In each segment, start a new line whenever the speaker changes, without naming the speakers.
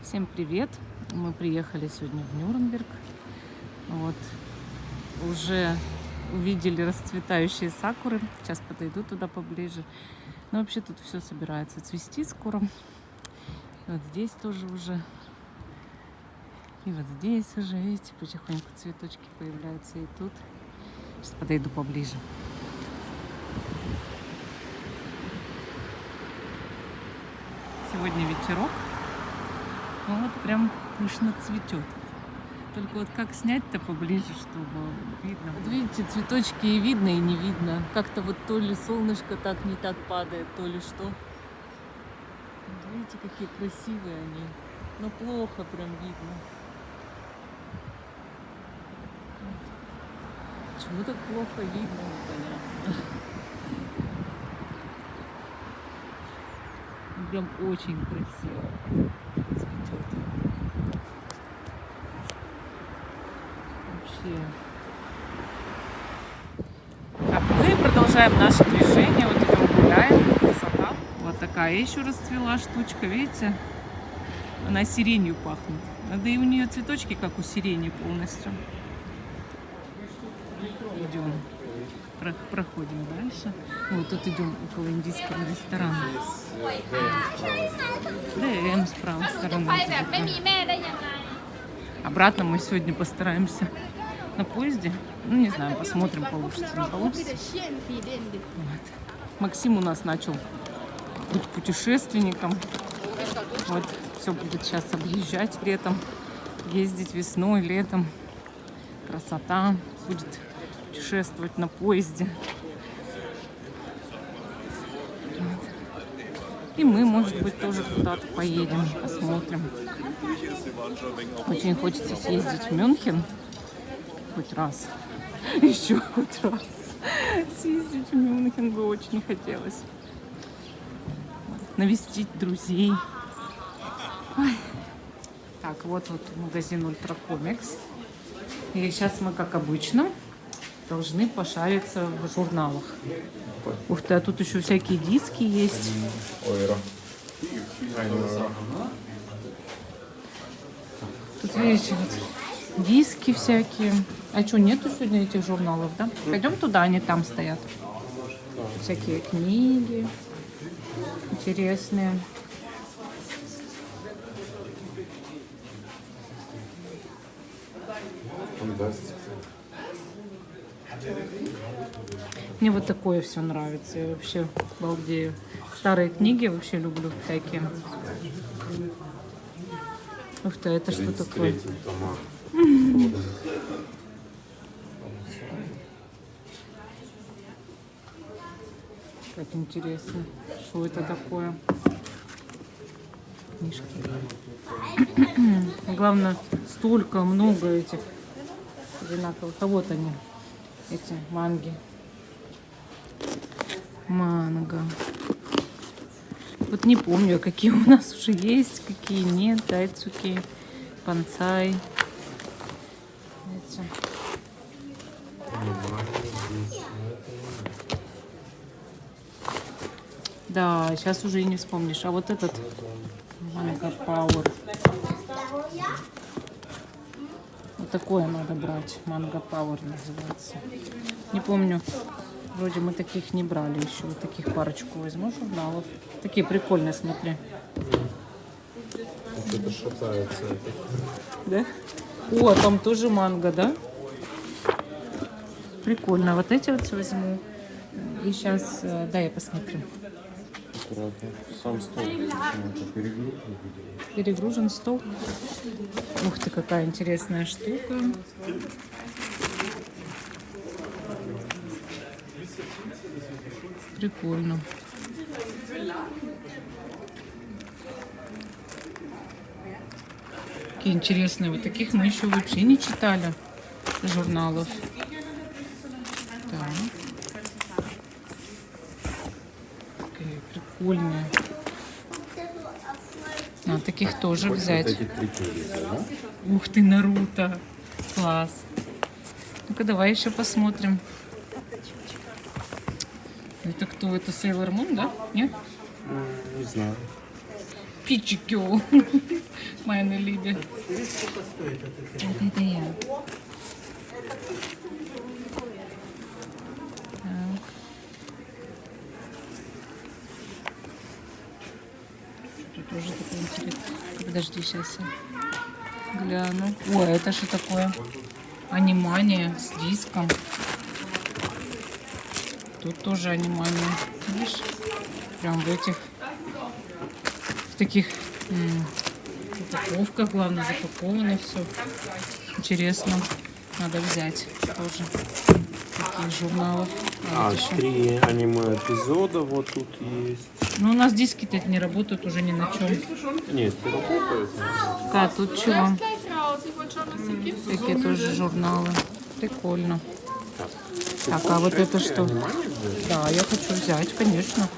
Всем привет! Мы приехали сегодня в Нюрнберг. Вот. Уже увидели расцветающие сакуры. Сейчас подойду туда поближе. Но вообще тут все собирается цвести скоро. Вот здесь тоже уже. И вот здесь уже, видите, потихоньку цветочки появляются. И тут. Сейчас подойду поближе. Сегодня ветерок. Ну вот прям пышно цветет. Только вот как снять-то поближе, чтобы видно. Вот видите, цветочки и видно, и не видно. Как-то вот то ли солнышко так не так падает, то ли что. Вот видите, какие красивые они. Но плохо прям видно. Почему так плохо видно, непонятно. Прям очень красиво цветет. Вообще. Так, мы продолжаем наше движение. Вот идем гуляем. Красота. Вот такая еще расцвела штучка, видите? Она сиренью пахнет. Да и у нее цветочки, как у сирени полностью. Идем. Проходим дальше. Вот тут идем около индийского ресторана. ДМ с правой стороны. Обратно мы сегодня постараемся на поезде. Ну, не знаю, посмотрим, получится, не получится. Вот. Максим у нас начал быть путешественником. Вот, все будет сейчас объезжать летом, ездить весной, летом. Красота. Будет путешествовать на поезде. Вот. И мы, может быть, тоже куда-то поедем, посмотрим. Очень хочется съездить в Мюнхен хоть раз. Еще хоть раз. Съездить в Мюнхен бы очень хотелось. Навестить друзей. Ой. Так, вот магазин Ультракомикс. И сейчас мы, как обычно, должны пошариться в журналах. Ух ты, а тут еще всякие диски есть. Тут, видите, вот диски всякие. А что, нету сегодня этих журналов, да? Пойдем туда, они там стоят. Всякие книги интересные. Мне вот такое все нравится. Я вообще балдею. Старые книги вообще люблю всякие. Ух ты, это что такое? Как интересно. Что это такое? Книжки. Главное, столько много этих одинаковых. А вот они, эти манги. Манго. Вот не помню, какие у нас уже есть, какие нет. Дайцуки, панцай. Эти. Да, сейчас уже и не вспомнишь. А вот этот Манго Пауэр. Вот такое надо брать. Манго Пауэр называется. Не помню. Вроде мы таких не брали еще. Вот таких парочку возьму журналов. Такие прикольные, смотри.
Что-то шатается.
Да? О, там тоже манго, да? Прикольно. Вот эти вот возьму. И сейчас, да, я посмотрю.
Аккуратно. Сам стол почему-то перегружен.
Перегружен стол. Ух ты, какая интересная штука. Прикольно. Какие интересные. Вот таких мы еще вообще не читали журналов. Так. Какие прикольные. А, таких тоже взять.
Вот эти прикольные, да?
Ух ты, Наруто. Класс. Ну-ка, давай еще посмотрим. Это кто? Это Sailor Moon, да? Нет?
Не знаю.
Пичикё. Meine Liebe. Это я. Так. Тут тоже такой интересный. Подожди, сейчас я гляну. Ой, это что такое? Анимания с диском. Тут тоже анимания. Видишь? Прям в этих, в таких упаковках, главное, запаковано все. Интересно. Надо взять тоже такие журналы.
А,
Вот еще.
3 аниме-эпизода вот тут есть.
Ну, у нас диски-то не работают уже ни на чем.
Нет, не работает.
А тут чего? Такие тоже журналы. Прикольно. Так, а вот это что? Да, я хочу взять, конечно.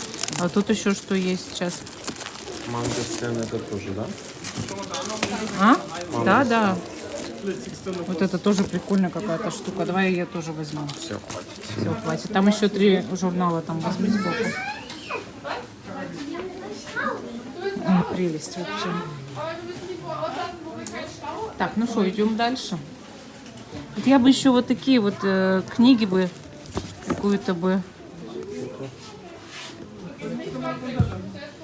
А тут еще что есть сейчас?
Манга-сцен это тоже, да?
А? Да, да. Вот это тоже прикольная какая-то штука. Давай я тоже возьму.
Все, хватит.
Все, хватит. Там еще 3 журнала там возьми сбоку. Ой, прелесть вообще. Так, ну что, идем дальше. Вот я бы еще вот такие вот книги бы какую-то бы.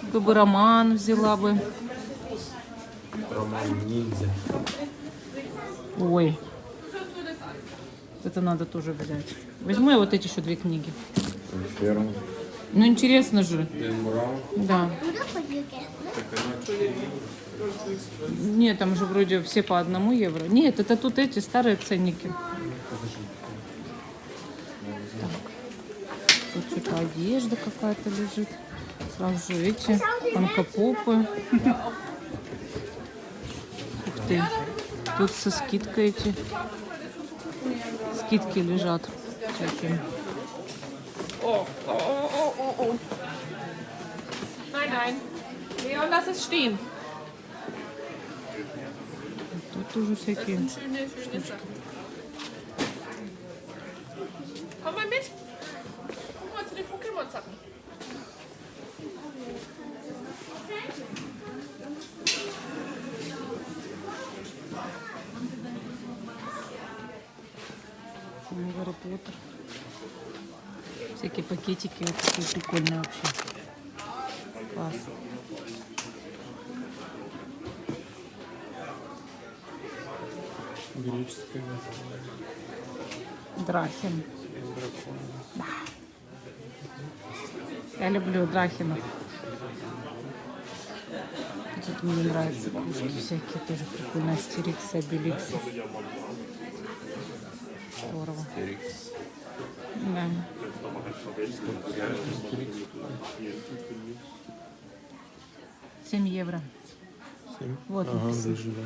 Какой бы роман взяла бы.
Роман ниндзя.
Ой. Это надо тоже взять. Возьму я вот эти еще 2 книги.
Первый.
Ну интересно же.
Дэн Браун.
Да. Нет, там же вроде все по 1 евро. Нет, это тут эти старые ценники. Так. Тут что-то одежда какая-то лежит. Сразу же эти панкопопы. Ух ты. Тут со скидкой эти. Скидки лежат. Всякие.
Nein, nein. Leon, lass es stehen.
Тут тоже всякие.
Schöne Sachen. Komm mal mit. Guck mal zu den Pokémon-Sachen.
Гарри Поттер. Всякие пакетики вот такие прикольные вообще. Класс.
Греческая.
Драхин. Да. Я люблю драхинов. Тут мне нравятся кружки всякие, тоже прикольные. Астериксы, Обеликсы. Здорово. Да. 7 евро.
7.
Вот
Ага,
написано.
вижу, да.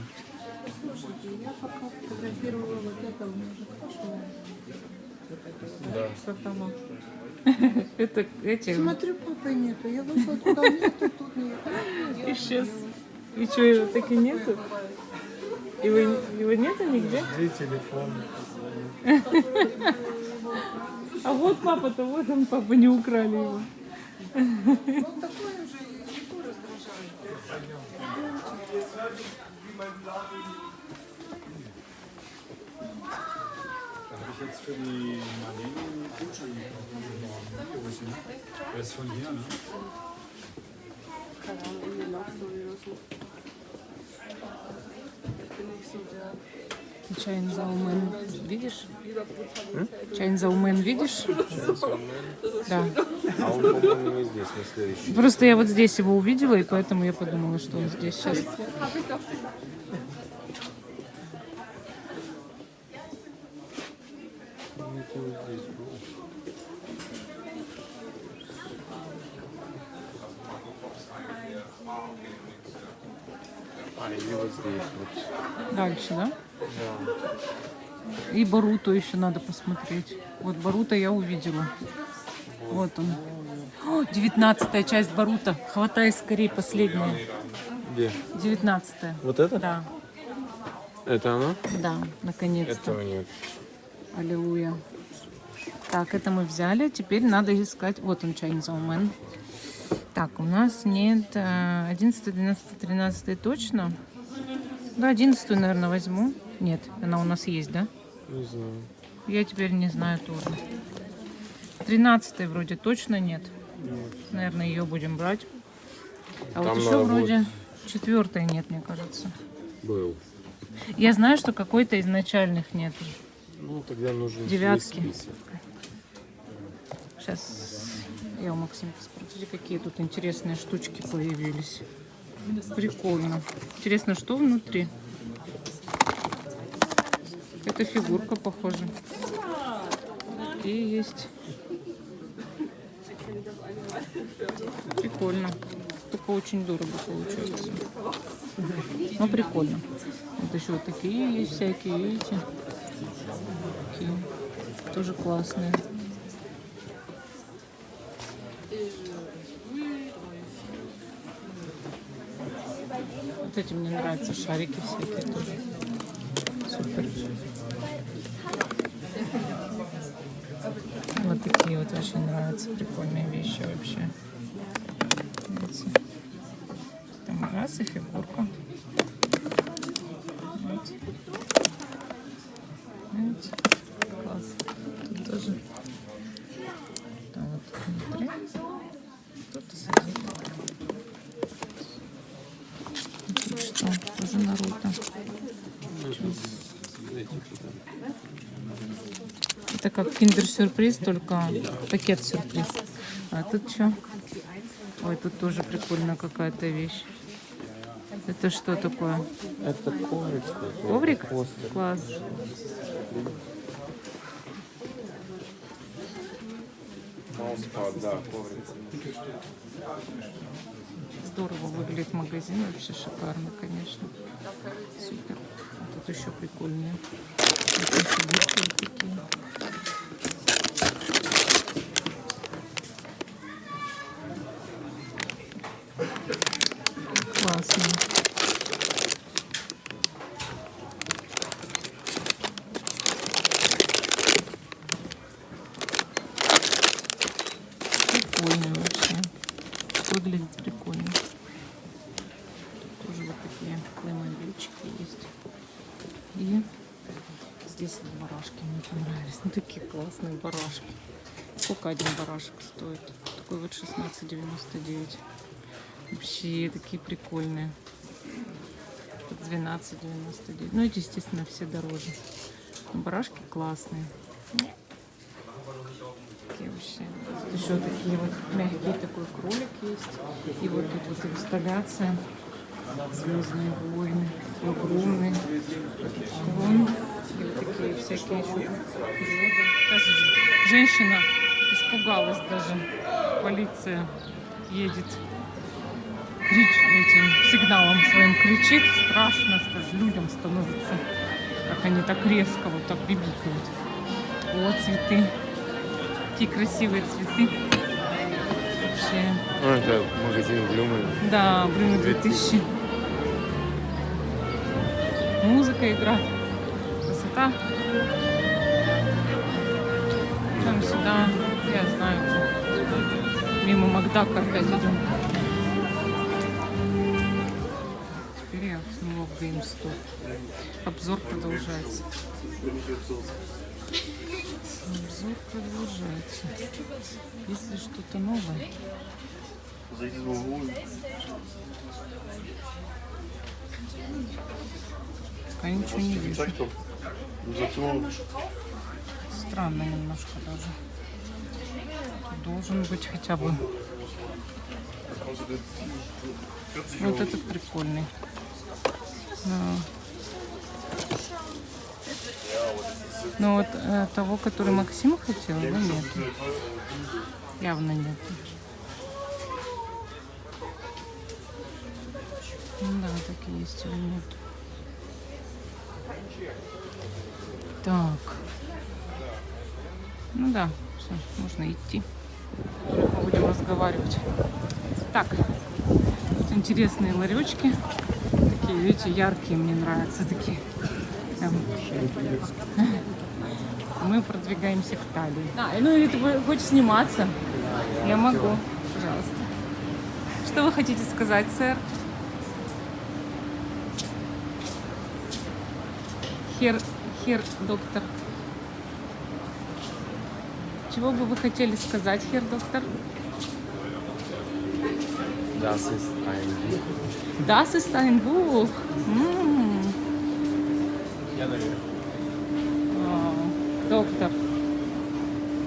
Я пока фотографировала вот это, мне уже пошло.
Да.
Что там?
Это эти
Смотрю, папы нету. Я вышла туда, нету, тут нету.
исчез. И что, его так и нету? Его нету нигде?
Где телефон?
А вот папа-то, вот он, папа, не украли его.
Ну, такое уже легко раздражает.
Ich jetzt für die Marlene Gutschein gekauft. Der ist von hier, ne?
Чайн Заумен, видишь? Чайн Заумен, видишь? Да.
А он, по-моему, не здесь, на следующий.
Просто я вот здесь его увидела, и поэтому я подумала, что он здесь сейчас.
Нет, его здесь был. А, или вот здесь вот.
Дальше, да?
Да.
И Боруто еще надо посмотреть. Вот Боруто я увидела. Вот он. О, 19-я часть Боруто. Хватай скорее последнюю.
Где?
19-я.
Вот это?
Да,
Это оно?
да, наконец-то.
Этого нет.
Аллилуйя. Так, это мы взяли. Теперь надо искать. Вот он, Chainsaw Man. Так, у нас нет 11, 12, 13 точно. Да, 11-ю, наверное, возьму. Нет, она у нас есть, да?
Не знаю.
Я теперь не знаю тоже. 13-й вроде точно нет. Наверное, ее будем брать. А вот
Там
еще
надо
вроде 4-й нет, мне кажется.
Был.
Я знаю, что какой-то из начальных нет.
Ну, тогда нужен
Девятки.
весь список.
Сейчас я у Максима спросите, какие тут интересные штучки появились. Прикольно. Интересно, что внутри? Это фигурка, похоже. И есть. Прикольно. Только очень дорого получается. Но прикольно. Вот еще вот такие есть всякие, видите? Такие. Тоже классные. Вот эти мне нравятся, шарики всякие тоже. Супер. Вот такие вот очень нравятся, прикольные вещи вообще. Видите? Там раз и фигурка. Вот. Видите? Класс. Тут тоже. Там вот внутри. Тут сзади. Тут что? Тоже Наруто. Это как киндер-сюрприз, только пакет-сюрприз. А тут что? Ой, тут тоже прикольная какая-то вещь. Это что такое?
Это коврик.
Коврик? Класс.
Мауспад, да, коврик.
Здорово выглядит магазин, вообще шикарно, конечно. Супер. А тут еще прикольные. Вот фигурки вот такие. Классно. Прикольно вообще. Выглядит прикольно. Тут тоже вот такие плеймобильчики есть. И здесь вот барашки мне понравились. Ну такие классные барашки. Сколько один барашек стоит? Такой вот 16,99. Вообще такие прикольные. Тут 12,99. Ну эти, естественно, все дороже. Но барашки классные. Такие вообще. Тут еще такие вот мягкие, такой кролик есть. И вот тут вот инсталляция. Звездные войны. Огромные. Вон. И вот такие всякие еще. Сейчас женщина испугалась даже. Полиция едет. Этим сигналом своим кричит. Страшно, что людям становится. Как они так резко вот так бибикают. О, цветы. Такие красивые цветы. Вообще.
Ну, это магазин Блюмы.
Да, Блюмы 2000. Музыка играет. Красота. Там сюда, я знаю, мимо Макдака опять идем. Теперь я снова в GameStop. Обзор продолжается. Обзор продолжается. Если что-то новое. Пока ничего не вижу. Странно немножко даже. Тут должен быть хотя бы. Вот этот прикольный. Да. Но вот того, который Максим хотел, его нет. Явно нет. Ну да, так и есть или нет. Так. Ну да, все, можно идти. Мы будем разговаривать. Так, тут интересные ларечки. Такие, видите, яркие, мне нравятся такие. Мы продвигаемся к талии. Ну или ты хочешь сниматься? Я могу. Пожалуйста. Что вы хотите сказать, сэр? Хер, доктор. Чего бы вы хотели сказать, хер, доктор?
Das ist ein Buch.
Das ist ein Buch. Доктор,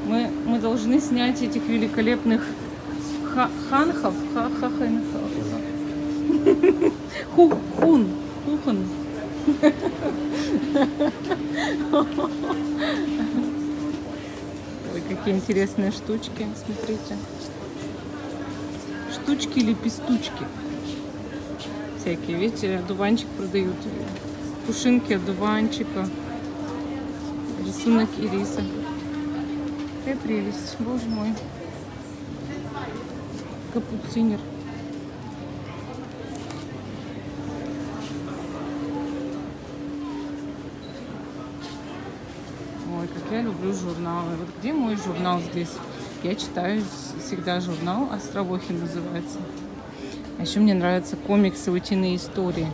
мы должны снять этих великолепных ханхов. Хухан. Ой, какие интересные штучки, смотрите. Штучки или пестучки. Всякие, видите, одуванчик продают. Пушинки одуванчика. Рисунок ириса. Какая прелесть, боже мой. Капуцинер. Ой, как я люблю журналы. Вот где мой журнал здесь? Я читаю всегда журнал «Островохи» называется. А еще мне нравятся комиксы «Утиные истории».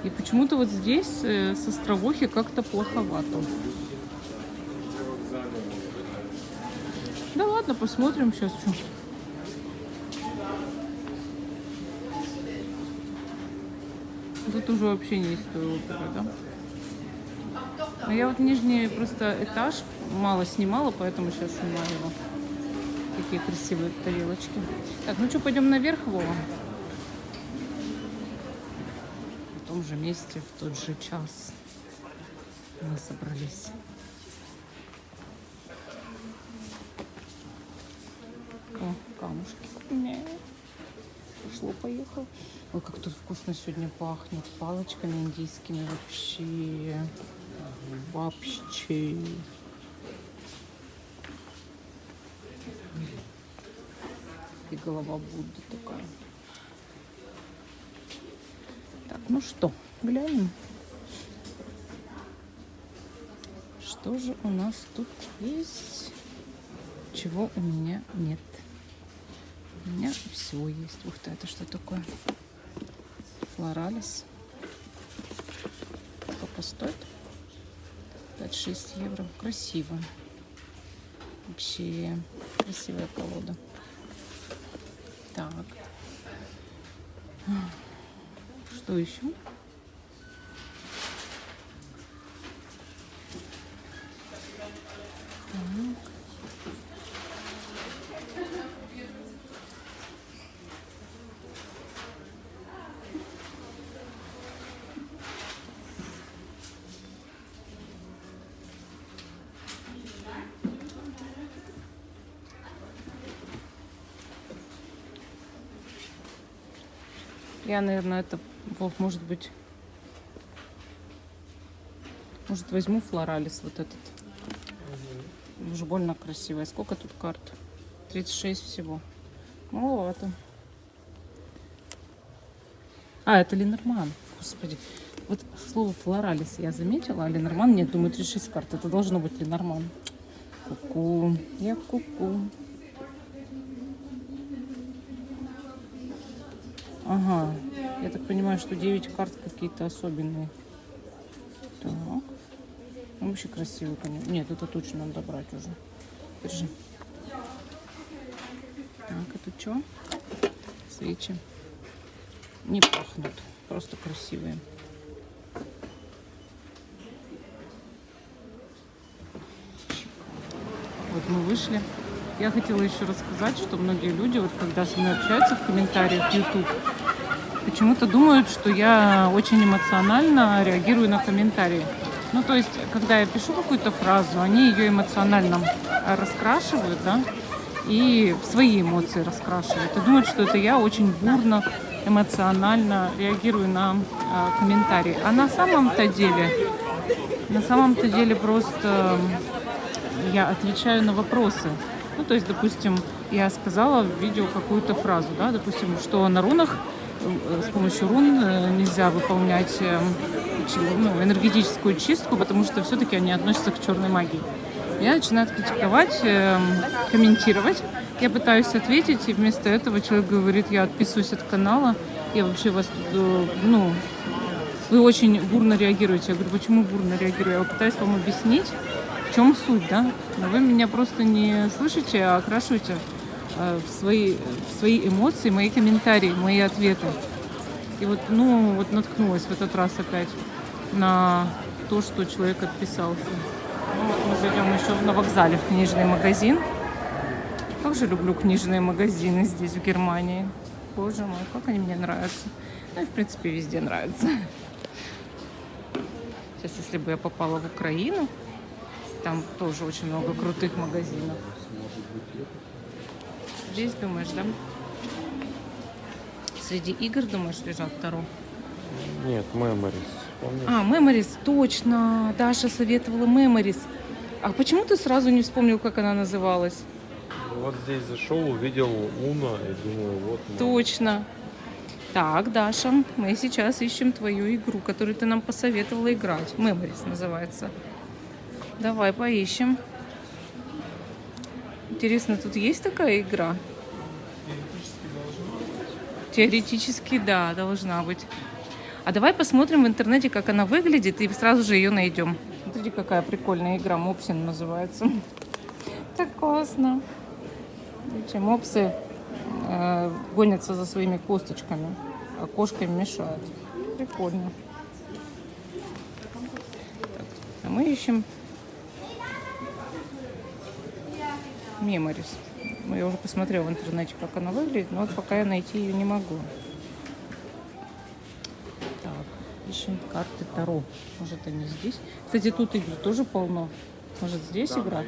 И почему-то вот здесь с Островохи как-то плоховато. Да ладно, посмотрим сейчас, что. Тут уже вообще не из той оперы, да? Но я вот нижний просто этаж мало снимала, поэтому сейчас снимаю его. Какие красивые тарелочки. Так, ну что, пойдем наверх, Вова? В том же месте, в тот же час мы собрались. О, камушки. Пошло-поехал. Ой, как тут вкусно сегодня пахнет. Палочками индийскими вообще. Вообще. И голова Будды такая. Так, ну что, глянем. Что же у нас тут есть? Чего у меня нет? У меня все есть. Ух ты, это что такое? Флоралис. Сколько стоит? 5-6 евро. Красиво. Вообще красивая колода. Так. Что еще? Я, наверное, это, Вов, может возьму флоралис вот этот. Уже больно красивая. Сколько тут карт? 36 всего. Маловато. А, это Ленорман. Господи. Вот слово флоралис я заметила, а Ленорман нет. Думаю, 36 карт. Это должно быть Ленорман. Ку-ку. Я ку-ку. Ага, я так понимаю, что 9 карт какие-то особенные. Так. Ну, вообще красивый, конечно. Нет, это точно надо брать уже. Держи. Так, это что? Свечи. Не пахнут, просто красивые. Вот мы вышли. Я хотела еще рассказать, что многие люди, вот когда со мной общаются в комментариях YouTube, почему-то думают, что я очень эмоционально реагирую на комментарии. Ну, то есть, когда я пишу какую-то фразу, они ее эмоционально раскрашивают, да, и свои эмоции раскрашивают. И думают, что это я очень бурно, эмоционально реагирую на комментарии. А на самом-то деле просто я отвечаю на вопросы. Ну, то есть, допустим, я сказала в видео какую-то фразу, да, допустим, что на рунах, с помощью рун нельзя выполнять энергетическую чистку, потому что все-таки они относятся к черной магии. Я начинаю критиковать, комментировать. Я пытаюсь ответить, и вместо этого человек говорит, я отписываюсь от канала, Я вообще вас тут, ну, вы очень бурно реагируете. Я говорю, почему бурно реагирую? Я пытаюсь вам объяснить, в чем суть, да? Но вы меня просто не слышите, а окрашиваете в свои эмоции, мои комментарии, мои ответы. И вот, ну, вот наткнулась в этот раз опять на то, что человек отписался. Ну, вот мы зайдем еще на вокзале в книжный магазин. Как же люблю книжные магазины здесь, в Германии. Боже мой, как они мне нравятся. Ну и, в принципе, везде нравятся. Сейчас, если бы я попала в Украину, там тоже очень много крутых магазинов. Здесь, думаешь, да? Среди игр, думаешь, лежат Таро?
Нет, Memories. Помнишь?
А, Memories, точно. Даша советовала Memories. А почему ты сразу не вспомнил, как она называлась?
Вот здесь зашел, увидел Уна и думаю, вот.
Точно. Так, Даша, мы сейчас ищем твою игру, которую ты нам посоветовала играть. Memories называется. Давай поищем. Интересно, тут есть такая игра? Теоретически, да, должна быть. А давай посмотрим в интернете, как она выглядит, и сразу же ее найдем. Смотрите, какая прикольная игра. Мопсин называется. Так классно. Видите, мопсы гонятся за своими косточками, а кошкам мешают. Прикольно. Так, а мы ищем Memories. Я уже посмотрела в интернете, как она выглядит, но вот пока я найти ее не могу. Так, ищем карты Таро. Может, они здесь? Кстати, тут игр тоже полно. Может, здесь игра?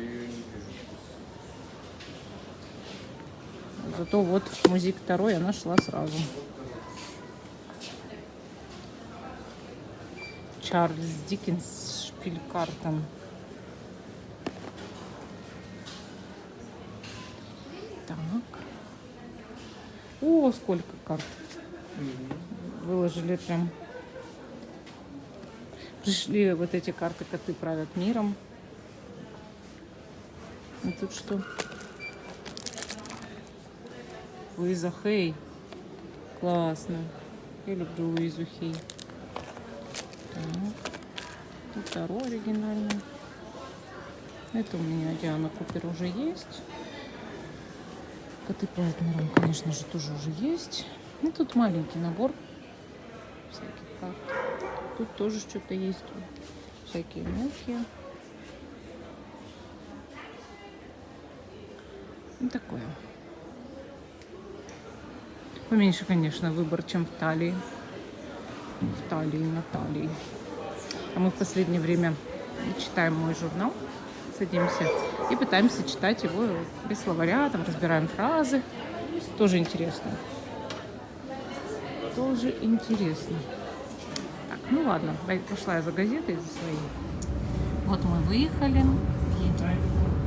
Зато вот музик Таро я нашла сразу. Чарльз Диккенс, Шпилькартен. Так. О, сколько карт. Выложили прям. Пришли вот эти карты «Коты правят миром». И тут что? Луиза Хей. Классно. Я люблю Луизу Хей. Так. Тут Таро оригинальное. Это у меня Диана Купер уже есть. Коты правят миром, конечно же, тоже уже есть. И тут маленький набор всяких карт. Тут тоже что-то есть. Всякие мелкие. Ну, такое. Поменьше, конечно, выбор, чем в Талии. В Талии, на Талии. А мы в последнее время читаем мой журнал. Садимся и пытаемся читать его без словаря, там разбираем фразы. Тоже интересно. Тоже интересно. Так, ну ладно, пошла я за газетой, за своей. Вот мы выехали, едем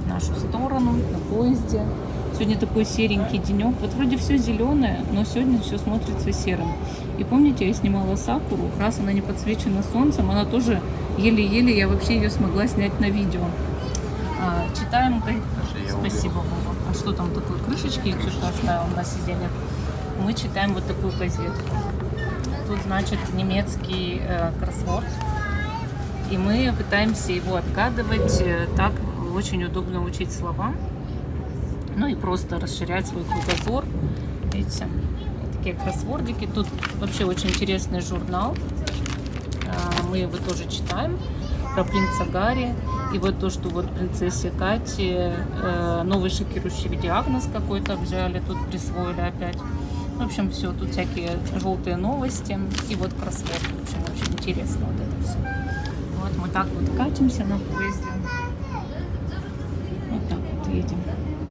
в нашу сторону на поезде. Сегодня такой серенький денек. Вот вроде все зеленое, но сегодня все смотрится серым. И помните, я снимала сакуру, раз она не подсвечена солнцем, она тоже еле-еле, я вообще ее смогла снять на видео. Читаем. Спасибо Богу. А что там такое? Крышечки что-то оставил на сиденье. Мы читаем вот такую газету. Тут, значит, немецкий кроссворд. И мы пытаемся его отгадывать. Так очень удобно учить слова. Ну и просто расширять свой кругозор. Видите, такие кроссвордики. Тут вообще очень интересный журнал. Мы его тоже читаем. Про принца Гарри. И вот то, что вот принцессе Кате новый шокирующий диагноз какой-то взяли, тут присвоили опять. В общем, все, тут всякие желтые новости. И вот кроссворд. В общем, очень интересно вот это все. Вот мы так вот катимся на поезде. Вот так вот едем.